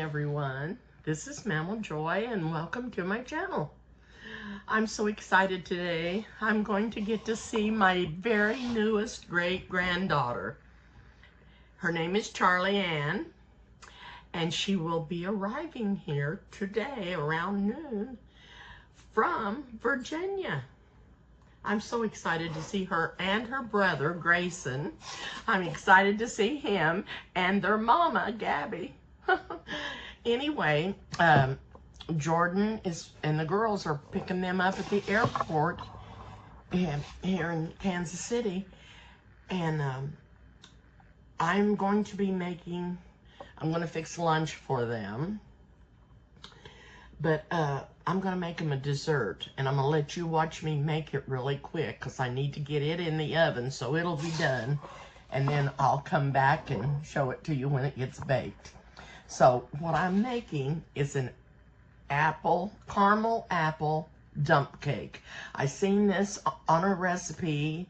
everyone. This is Mammal Joy and welcome to my channel. I'm so excited today. I'm going to get to see my very newest great-granddaughter. Her name is Charlie Ann, and she will be arriving here today around noon from Virginia. I'm so excited to see her and her brother, Grayson. I'm excited to see him and their mama, Gabby. Anyway, Jordan and the girls are picking them up at the airport here in Kansas City. And I'm going to fix lunch for them. But I'm going to make them a dessert, and I'm going to let you watch me make it really quick because I need to get it in the oven so it'll be done, and then I'll come back and show it to you when it gets baked. So what I'm making is an caramel apple dump cake. I seen this on a recipe,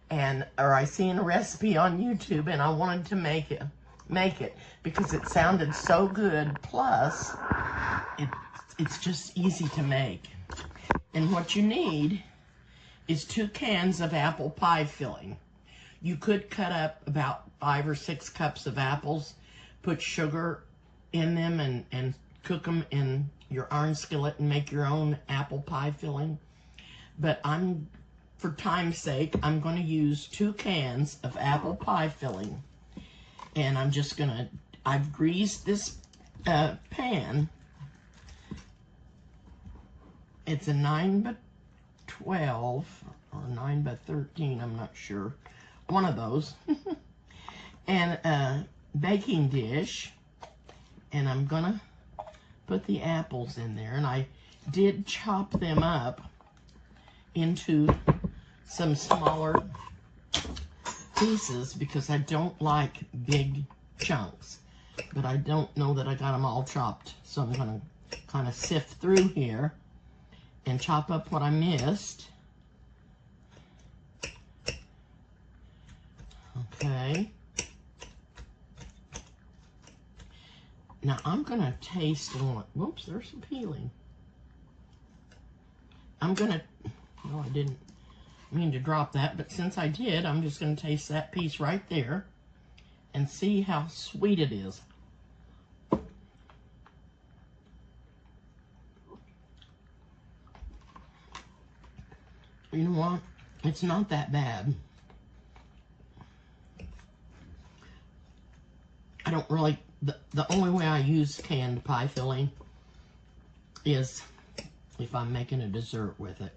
or I seen a recipe on YouTube, and I wanted to make it because it sounded so good. Plus, it's just easy to make. And what you need is 2 cans of apple pie filling. You could cut up about 5 or 6 cups of apples, put sugar in them, and cook them in your iron skillet and make your own apple pie filling. But for time's sake, I'm going to use 2 cans of apple pie filling. And I've greased this pan. It's a 9 by 12 or 9 by 13, I'm not sure. One of those. And a baking dish. And I'm gonna put the apples in there. And I did chop them up into some smaller pieces because I don't like big chunks. But I don't know that I got them all chopped. So I'm gonna kind of sift through here and chop up what I missed. Okay. Now I'm gonna taste one. Whoops, there's some peeling. No, I didn't mean to drop that, but since I did, I'm just gonna taste that piece right there and see how sweet it is. You know what? It's not that bad. I don't really, the only way I use canned pie filling is if I'm making a dessert with it.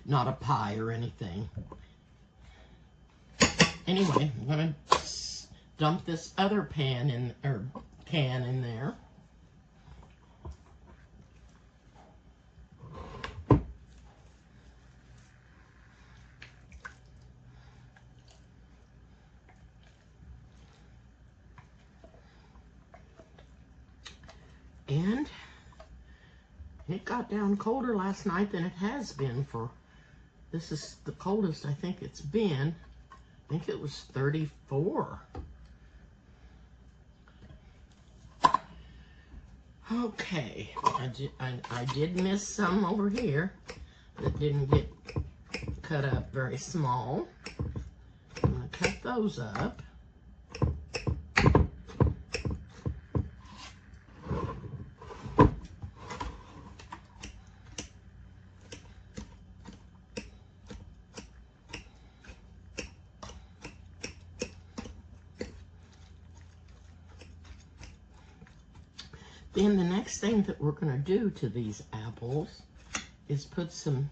Not a pie or anything. Anyway, I'm gonna dump this other can in there. And it got down colder last night than it has been this is the coldest I think it's been. I think it was 34. Okay, I did miss some over here that didn't get cut up very small. I'm gonna cut those up. Then the next thing that we're going to do to these apples is put some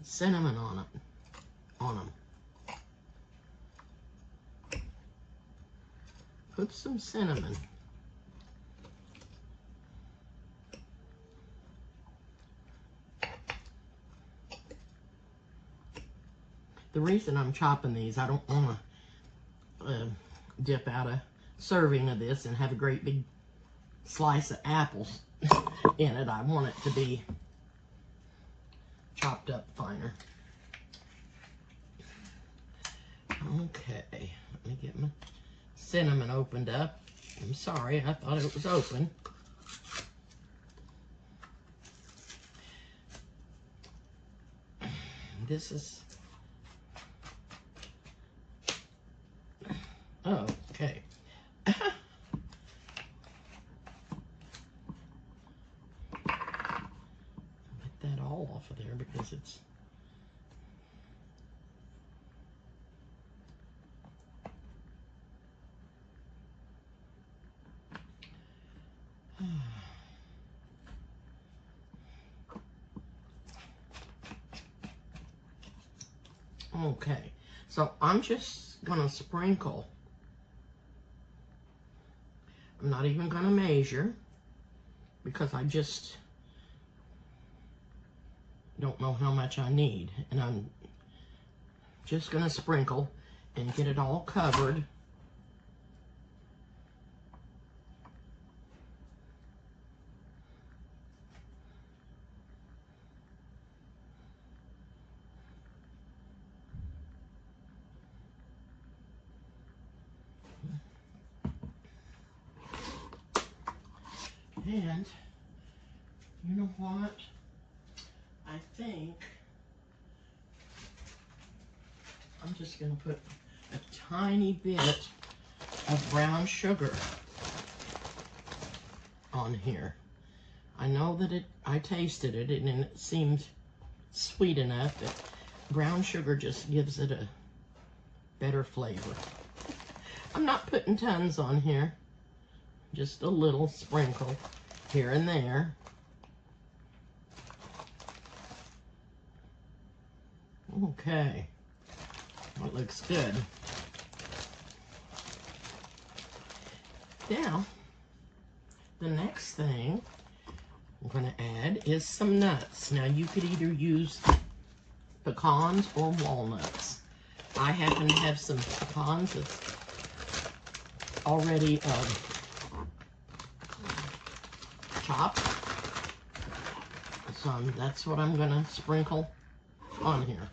cinnamon on them. Put some cinnamon. The reason I'm chopping these, I don't want to dip out a serving of this and have a great big slice of apples in it. I want it to be chopped up finer. Okay, let me get my cinnamon opened up. I'm sorry, I thought it was open. This is, oh, okay. Put that all off of there because it's, okay, so I'm just gonna sprinkle. I'm not even gonna measure because I just don't know how much I need. And I'm just gonna sprinkle and get it all covered. And you know what? I think I'm just going to put a tiny bit of brown sugar on here. I know that I tasted it and it seemed sweet enough, but brown sugar just gives it a better flavor. I'm not putting tons on here, just a little sprinkle here and there. Okay, that looks good. Now, the next thing I'm going to add is some nuts. Now, you could either use pecans or walnuts. I happen to have some pecans that's already chopped. So that's what I'm going to sprinkle on here.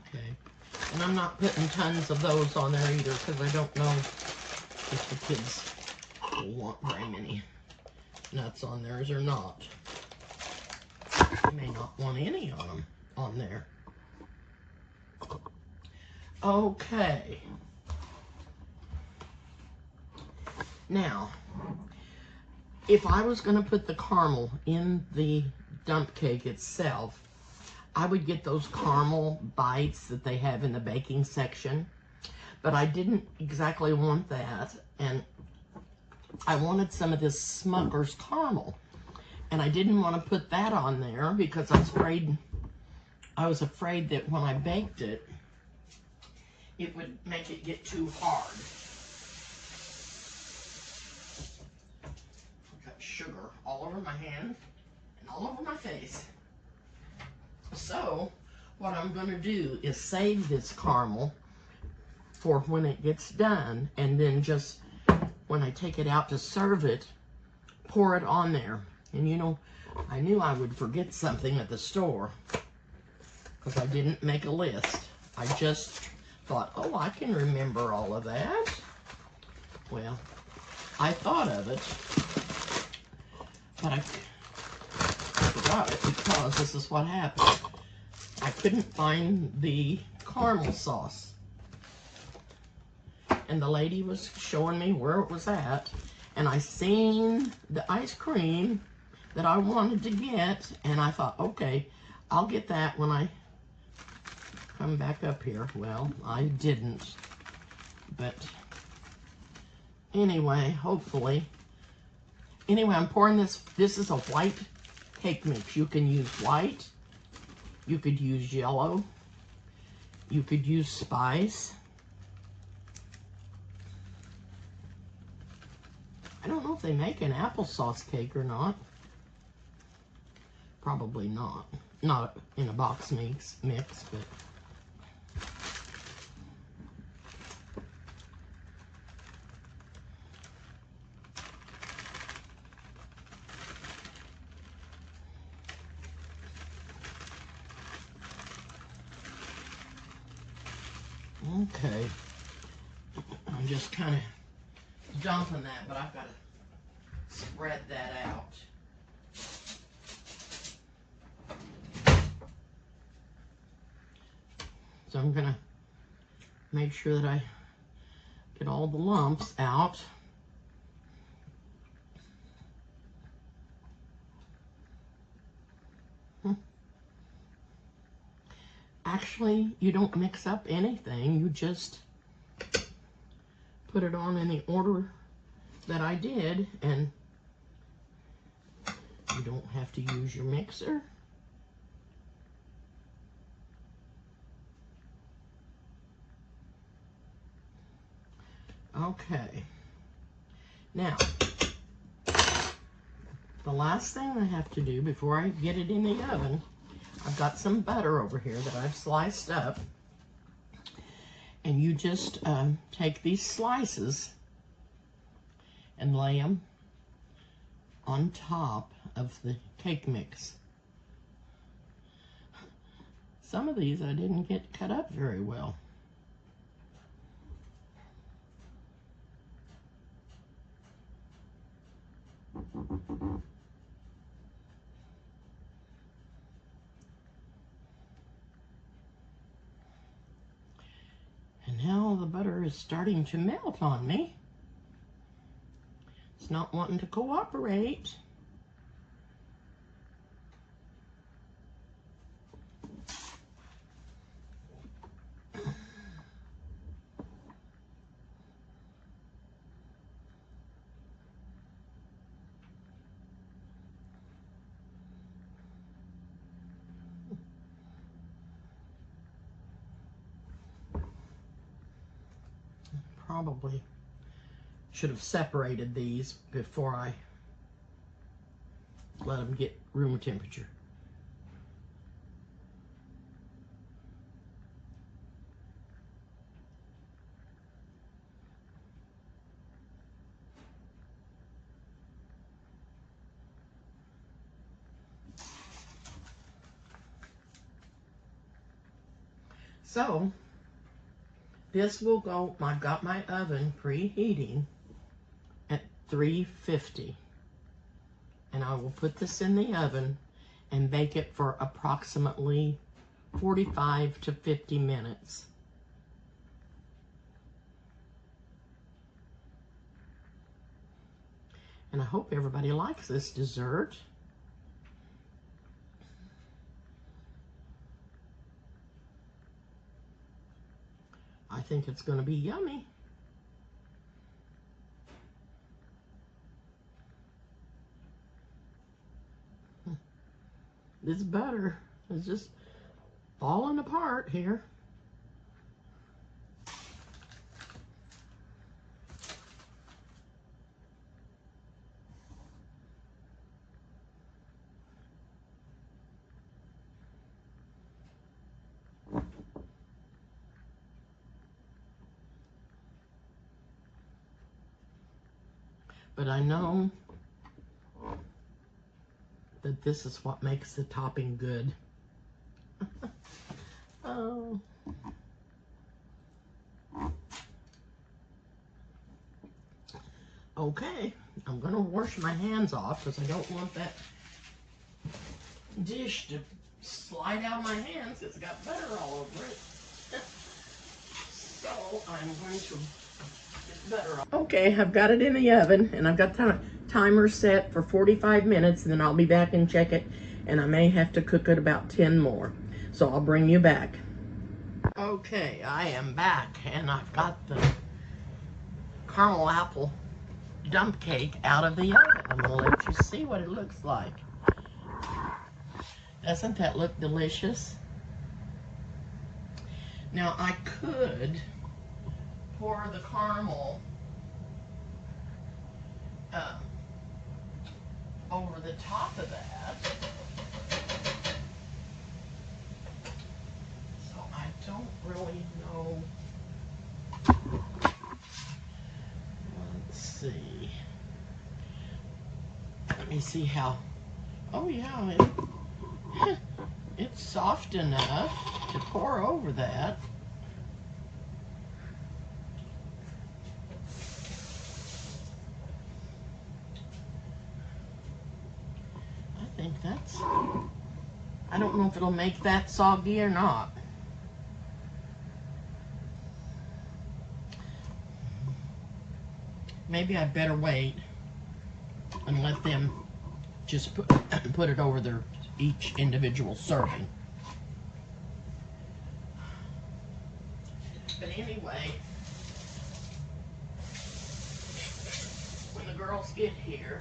Okay, and I'm not putting tons of those on there either because I don't know if the kids will want very many nuts on theirs or not. They may not want any on them on there. Okay. Now, if I was going to put the caramel in the dump cake itself, I would get those caramel bites that they have in the baking section, but I didn't exactly want that, and I wanted some of this Smucker's caramel, and I didn't want to put that on there because I was afraid that when I baked it, it would make it get too hard. I got sugar all over my hand and all over my face. So, what I'm going to do is save this caramel for when it gets done, and then just when I take it out to serve it, pour it on there. And you know, I knew I would forget something at the store because I didn't make a list. I just thought, oh, I can remember all of that. Well, I thought of it, but I forgot it because this is what happened. I couldn't find the caramel sauce. And the lady was showing me where it was at, and I seen the ice cream that I wanted to get, and I thought, okay, I'll get that when I come back up here. Well, I didn't, but anyway, hopefully. Anyway, I'm pouring this. This is a white cake mix. You can use white, you could use yellow, you could use spice. I don't know if they make an applesauce cake or not. Probably not. Not in a box mix, but Okay. I'm just kind of dumping that, but I've got to spread that out. So I'm going to make sure that I get all the lumps out. Actually, you don't mix up anything. You just put it on in the order that I did, and you don't have to use your mixer. Okay. Now, the last thing I have to do before I get it in the oven, I've got some butter over here that I've sliced up. And you just take these slices and lay them on top of the cake mix. Some of these I didn't get cut up very well. And now the butter is starting to melt on me. It's not wanting to cooperate. Probably should have separated these before I let them get room temperature. So this will go, I've got my oven preheating at 350. And I will put this in the oven and bake it for approximately 45 to 50 minutes. And I hope everybody likes this dessert. I think it's going to be yummy. This butter is just falling apart here. But I know that this is what makes the topping good. Oh. Okay, I'm gonna wash my hands off because I don't want that dish to slide out of my hands. It's got butter all over it. So I'm going to get butter off. Okay, I've got it in the oven and I've got the timer set for 45 minutes, and then I'll be back and check it, and I may have to cook it about 10 more. So I'll bring you back. Okay, I am back, and I've got the caramel apple dump cake out of the oven. I'm gonna let you see what it looks like. Doesn't that look delicious? Now I could pour the caramel over the top of that. So I don't really know. Let's see. Let me see how. Oh yeah, it's soft enough to pour over that. I don't know if it'll make that soggy or not. Maybe I'd better wait and let them just put it over their each individual serving. But anyway, when the girls get here,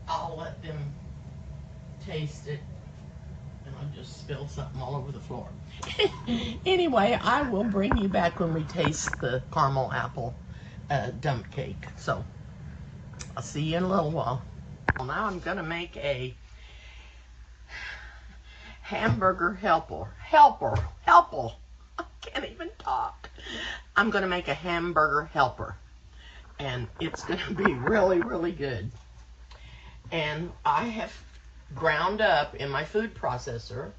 I'll let them taste it, and I'll just spill something all over the floor. Anyway, I will bring you back when we taste the caramel apple dump cake. So I'll see you in a little while. Well, now I'm gonna make a hamburger helper. I can't even talk. I'm gonna make a hamburger helper, and it's gonna be really, really good. And I have ground up in my food processor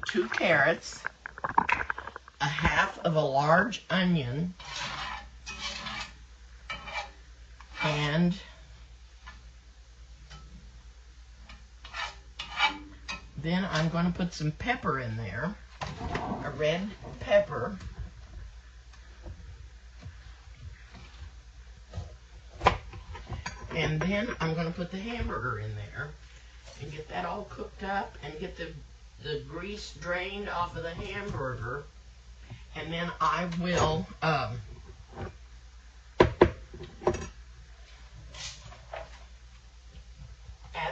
2 carrots, a half of a large onion, and then I'm going to put some pepper in there, a red pepper. And then I'm going to put the hamburger in there and get that all cooked up and get the grease drained off of the hamburger. And then I will add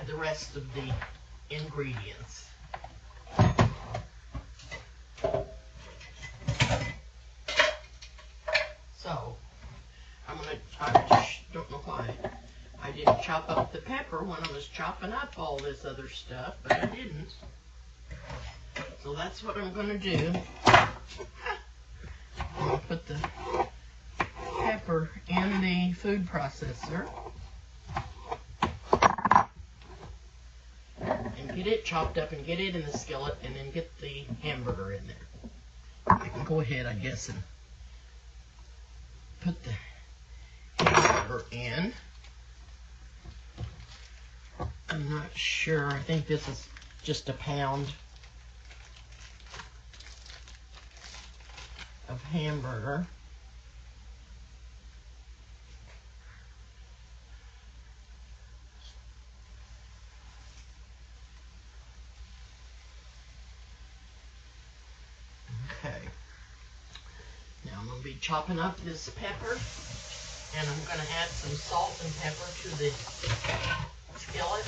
the rest of the ingredients. So I don't know why I didn't chop up the pepper when I was chopping up all this other stuff, but I didn't. So that's what I'm going to do. I'm going to put the pepper in the food processor and get it chopped up and get it in the skillet, and then get the hamburger in there. I can go ahead, I guess, and put the hamburger in. I'm not sure. I think this is just a pound of hamburger. Okay. Now I'm going to be chopping up this pepper, and I'm going to add some salt and pepper to the skillet.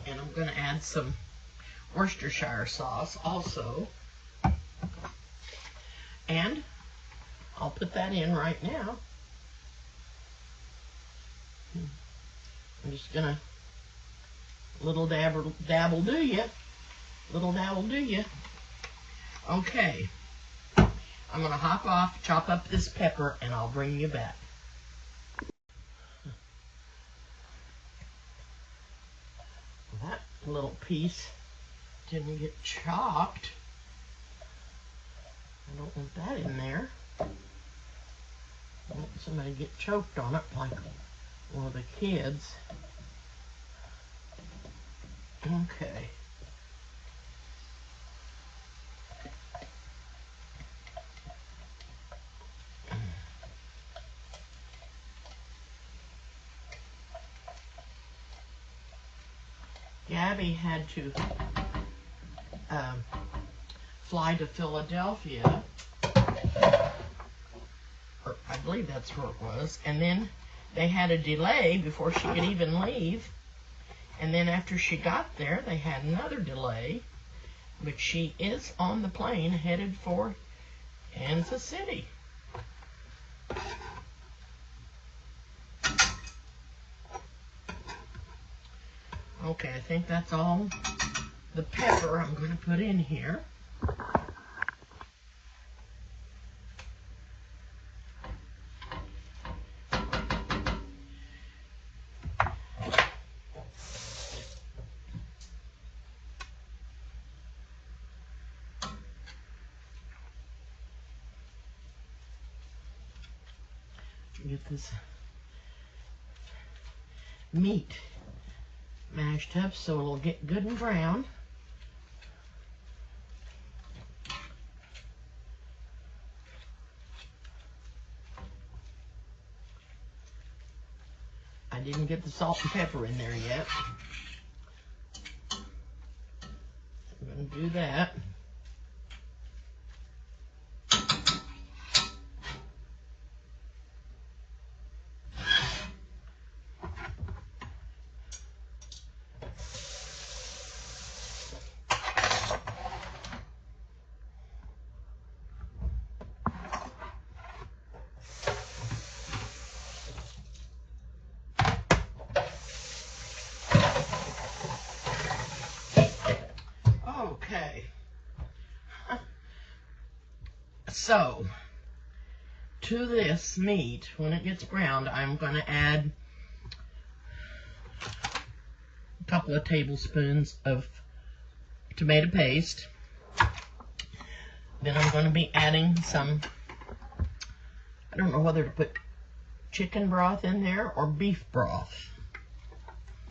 And I'm going to add some Worcestershire sauce also. And I'll put that in right now. I'm just going to little dabble do ya. Little dabble do ya. Okay. I'm going to hop off, chop up this pepper, and I'll bring you back. That little piece didn't get chopped. I don't want that in there. I don't want somebody to get choked on it like one of the kids. Okay. Gabby had to fly to Philadelphia, or I believe that's where it was, and then they had a delay before she could even leave, and then after she got there they had another delay, but she is on the plane headed for Kansas City. Okay, I think that's all the pepper I'm going to put in here. Get this meat mashed up so it'll get good and brown. I didn't get the salt and pepper in there yet. I'm going to do that. Okay. So, to this meat, when it gets browned, I'm going to add a couple of tablespoons of tomato paste. Then I'm going to be adding some, I don't know whether to put chicken broth in there or beef broth.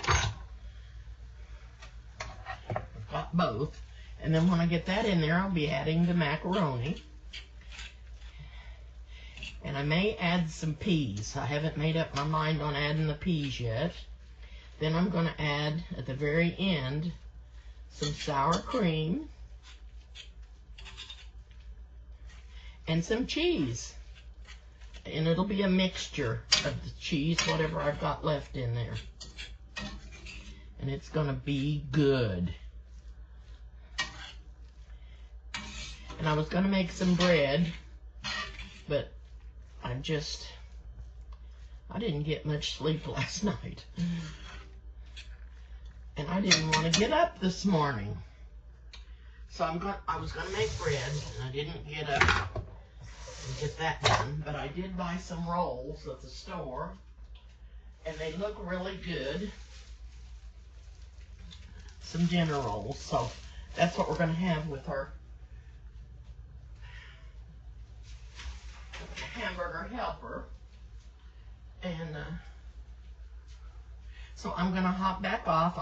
I've got both. And then when I get that in there, I'll be adding the macaroni. And I may add some peas. I haven't made up my mind on adding the peas yet. Then I'm going to add, at the very end, some sour cream and some cheese. And it'll be a mixture of the cheese, whatever I've got left in there. And it's going to be good. And I was going to make some bread, but I didn't get much sleep last night. And I didn't want to get up this morning. So I was going to make bread, and I didn't get up and get that done. But I did buy some rolls at the store, and they look really good. Some dinner rolls. So that's what we're going to have with our hamburger helper. And so I'm going to hop back off.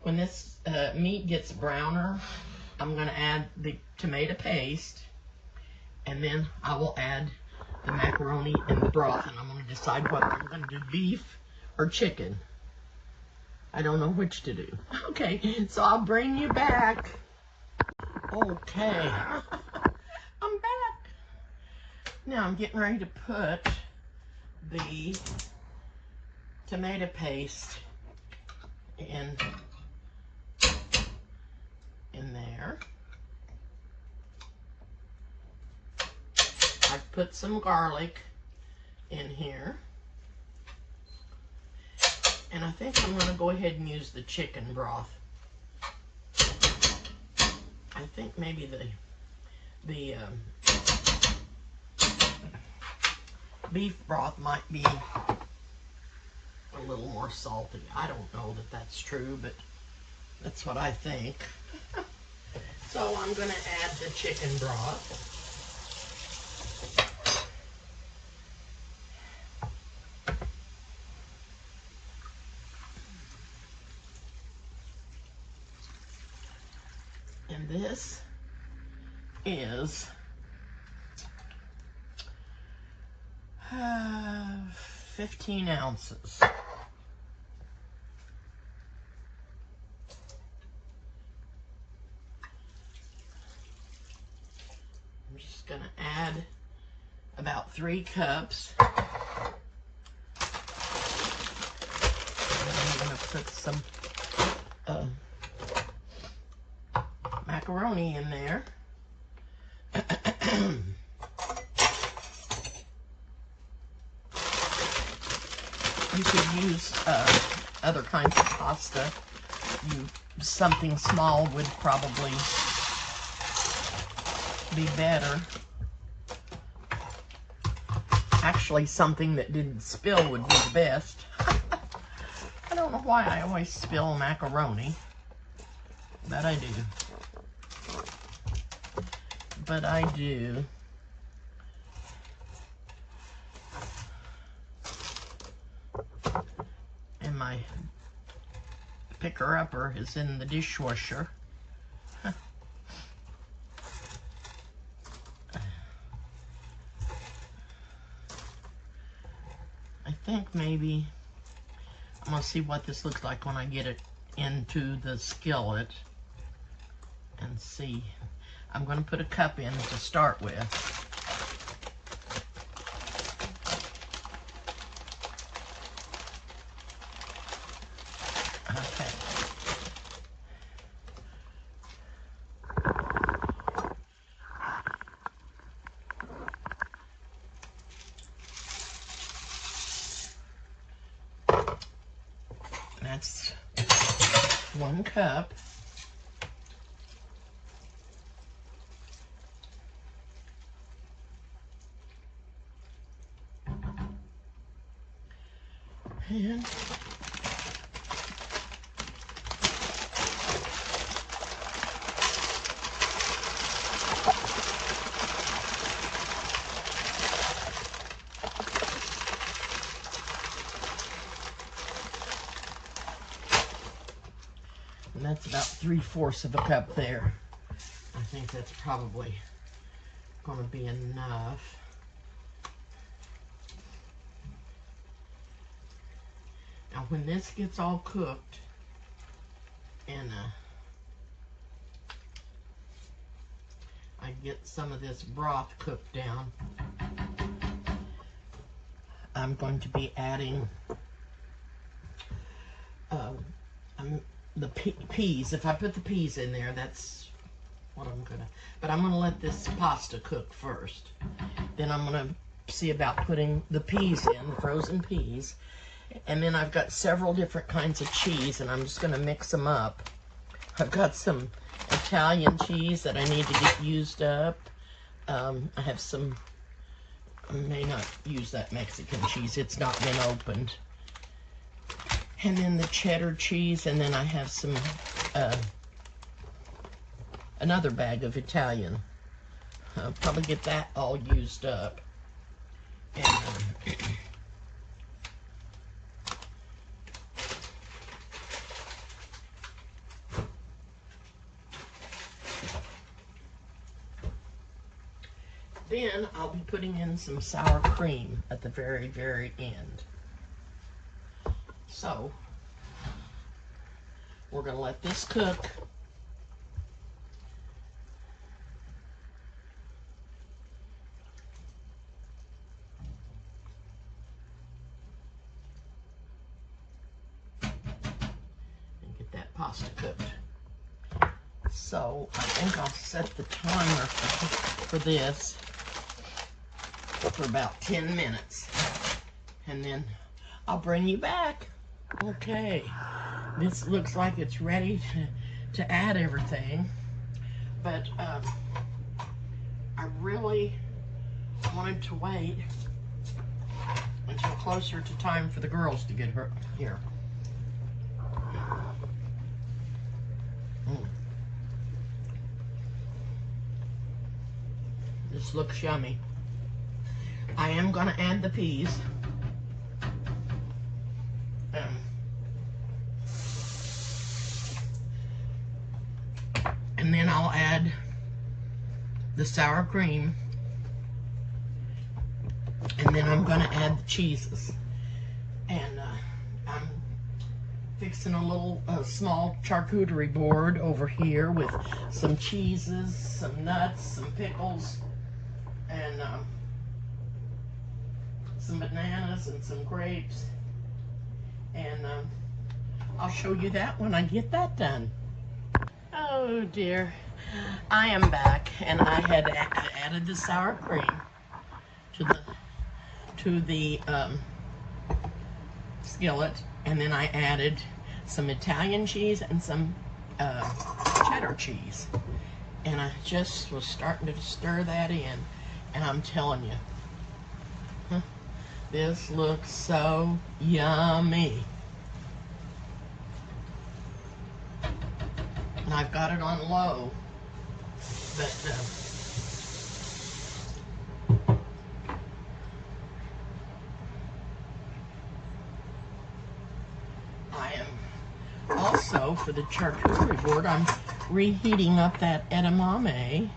When this meat gets browner, I'm going to add the tomato paste, and then I will add the macaroni and the broth, and I'm going to decide whether I'm going to do beef or chicken. I don't know which to do. Okay, so I'll bring you back. Okay, I'm back. Now I'm getting ready to put the tomato paste in there. I've put some garlic in here. And I think I'm going to go ahead and use the chicken broth. I think maybe the beef broth might be a little more salty. I don't know that that's true, but that's what I think. So I'm going to add the chicken broth. And this is 15 ounces. I'm just going to add about 3 cups. And I'm going to put some macaroni in there. You could use other kinds of pasta. Something small would probably be better. Actually, something that didn't spill would be the best. I don't know why I always spill macaroni, but I do. But I do. And my picker-upper is in the dishwasher. I think maybe I'm gonna see what this looks like when I get it into the skillet and see. I'm gonna put a cup in to start with. Okay. That's 1 cup. And that's about 3/4 of a cup there. I think that's probably going to be enough. Now when this gets all cooked and I get some of this broth cooked down, I'm going to be adding the peas. If I put the peas in there, that's what I'm gonna, but I'm gonna let this pasta cook first. Then I'm gonna see about putting the peas in, the frozen peas. And then I've got several different kinds of cheese, and I'm just gonna mix them up. I've got some Italian cheese that I need to get used up. I have some, I may not use that Mexican cheese, it's not been opened. And then the cheddar cheese, and then I have some, another bag of Italian. I'll probably get that all used up. And, then I'll be putting in some sour cream at the very, very end. So, we're going to let this cook. And get that pasta cooked. So, I think I'll set the timer for this for about 10 minutes. And then I'll bring you back. Okay, this looks like it's ready to add everything, but I really wanted to wait until closer to time for the girls to get here. This looks yummy. I am going to add the peas. And then I'll add the sour cream. And then I'm going to add the cheeses. And I'm fixing a little small charcuterie board over here with some cheeses, some nuts, some pickles, and some bananas and some grapes. And I'll show you that when I get that done. Oh dear, I am back, and I had added the sour cream to the skillet, and then I added some Italian cheese and some cheddar cheese, and I just was starting to stir that in, and I'm telling you, this looks so yummy. And I've got it on low, but I am also Also, for the charcuterie board, I'm reheating up that edamame,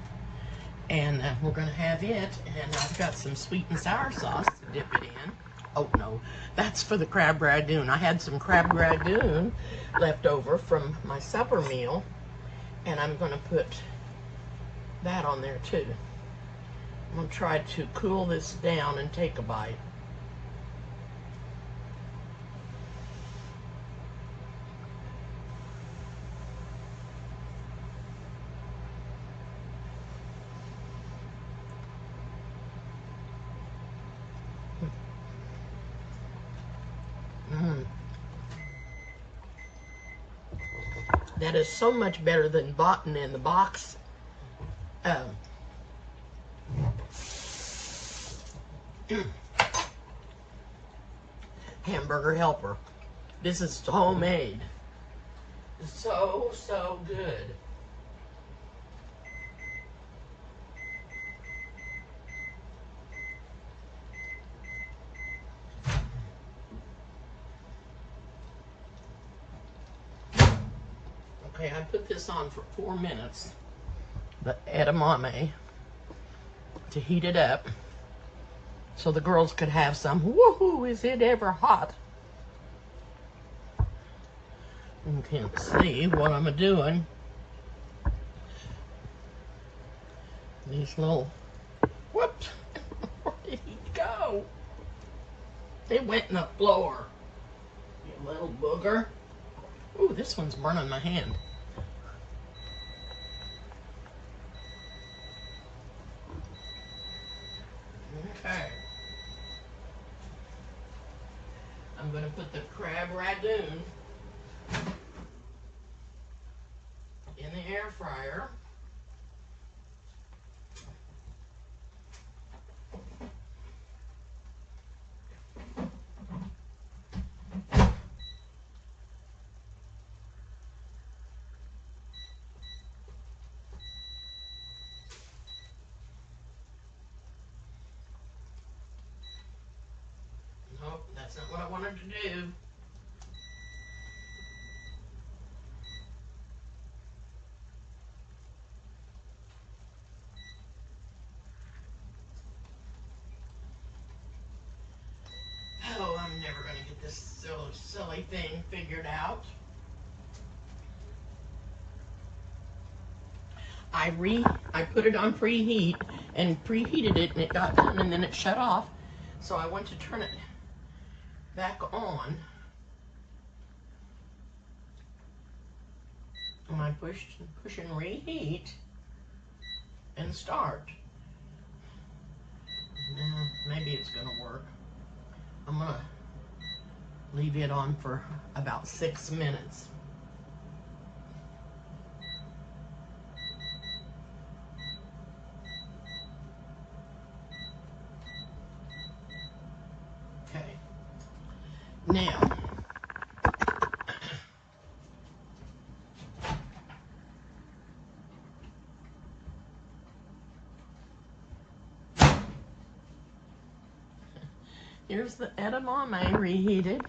and we're gonna have it, and I've got some sweet and sour sauce to dip it in. Oh no, that's for the crab ragoon. I had some crab ragoon left over from my supper meal, and I'm gonna put that on there too. I'm gonna try to cool this down and take a bite. That is so much better than bought in the box hamburger helper. This is homemade. So good. Okay, I put this on for 4 minutes, the edamame, to heat it up so the girls could have some. Woohoo, is it ever hot? You can't see what I'm doing. These little, whoops, where did he go? They went in the floor, you little booger. Ooh, this one's burning my hand. Okay. I'm going to put the crab ragoon in the air fryer. Nope, that's not what I wanted to do. Oh, I'm never going to get this silly thing figured out. I put it on preheat and preheated it, and it got done, and then it shut off. So I went to turn it back on, and I push and reheat and start. Now maybe it's going to work. I'm going to leave it on for about 6 minutes. Okay. Now, here's the edamame reheated.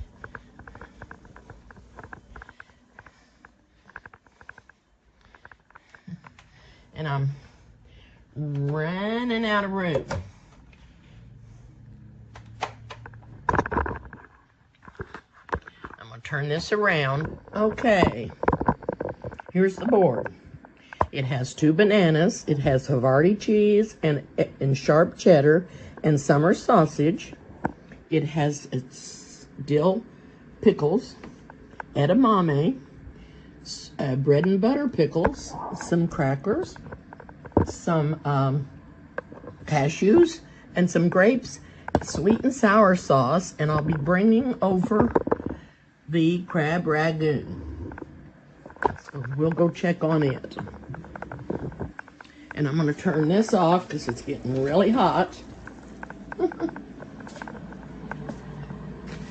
And I'm running out of room. I'm going to turn this around. Okay, here's the board. It has 2 bananas. It has Havarti cheese and sharp cheddar and summer sausage. It has dill pickles, edamame, bread and butter pickles, some crackers, some cashews, and some grapes, sweet and sour sauce, and I'll be bringing over the crab ragoon. So we'll go check on it. And I'm going to turn this off because it's getting really hot.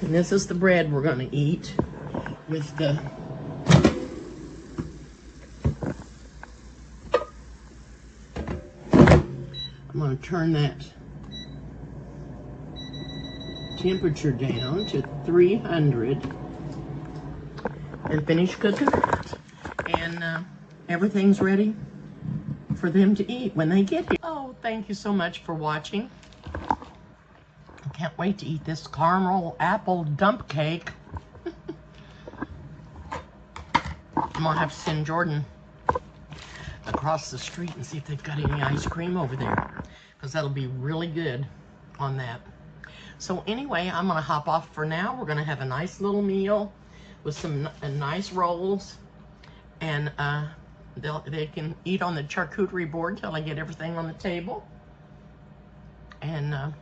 And this is the bread we're going to eat with the I'm going to turn that temperature down to 300, and finish cooking that. And everything's ready for them to eat when they get here. Oh, thank you so much for watching. I can't wait to eat this caramel apple dump cake. I'm gonna have to send Jordan across the street and see if they've got any ice cream over there, because that'll be really good on that. So anyway, I'm gonna hop off for now. We're gonna have a nice little meal with some nice rolls, and they can eat on the charcuterie board till I get everything on the table. And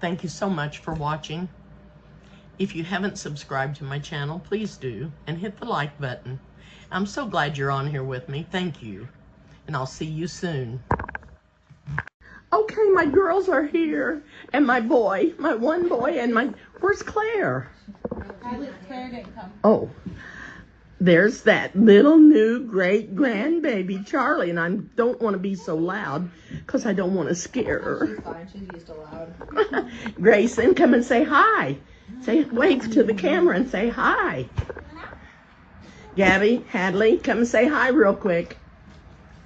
thank you so much for watching. If you haven't subscribed to my channel, please do, and hit the like button. I'm so glad you're on here with me. Thank you. And I'll see you soon. Okay, my girls are here. And my boy, my one boy, and where's Claire? Claire didn't come. Oh, there's that little new great grandbaby, Charlie. And I don't want to be so loud because I don't want to scare her. She's fine. She's used to loud. Grayson, come and say hi. Wave to the camera and say hi. Gabby, Hadley, come and say hi real quick.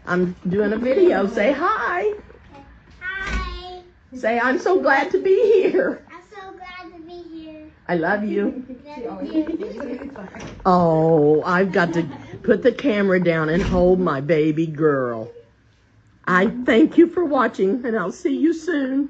I'm doing a video. Say hi. Hi. Say, I'm so glad to be here. I'm so glad to be here. I love you. Love you. Oh, I've got to put the camera down and hold my baby girl. I thank you for watching, and I'll see you soon.